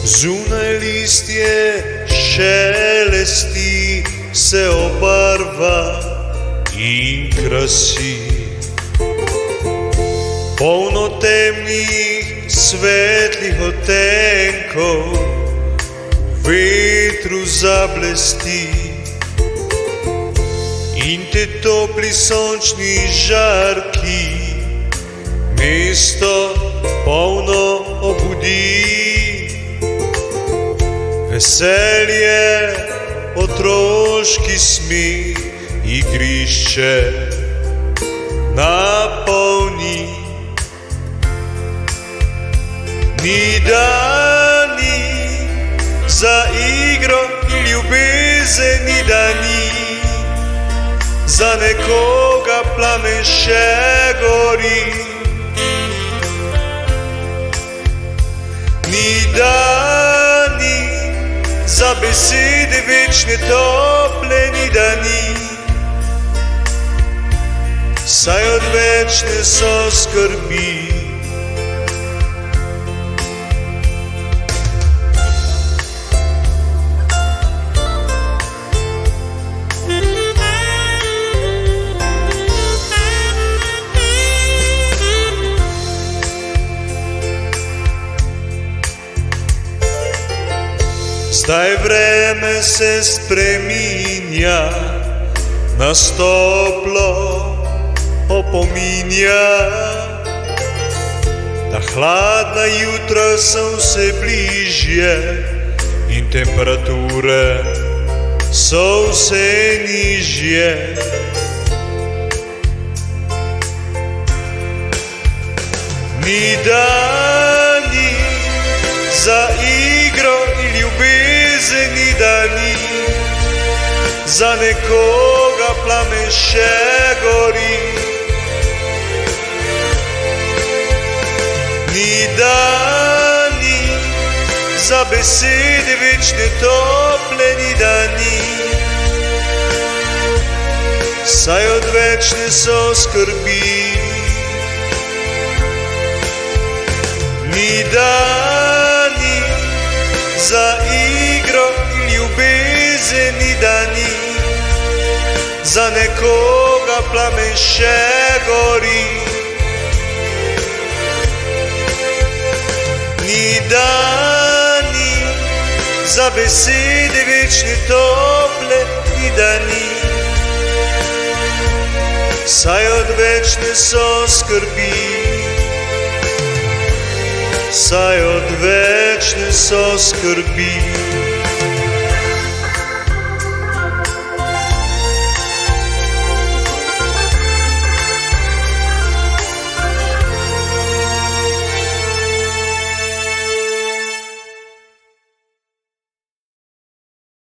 Zunaj listje šelesti, se obarva in krasi. Polno temnih, svetlih odtenkov v vetru zablesti. In te topli sončni žarki mesto polno obudi. Veselje, otroški smeh, igrišče napolni. Ni dani za igro in ljubezen, ni dani za nekoga plamen še gori. Ni dani za besede večne tople, ni dani, saj odvečne so skrbi. Zdaj vreme se spreminja, nas toplo opominja, da hladna jutra so vse bližje in temperature so vse nižje. Ni dani za igro in ljubezen, ni dani za nekoga plamen še gori. Ni dani za besede večne tople, ni dani, saj odvečne so skrbi. Ni dani za igro in ljubezen, ni dani za nekoga plamen še gori. Ni dani za besede večne tople, ni dani, saj odvečne so skrbi. Saj odvečne so skrbi.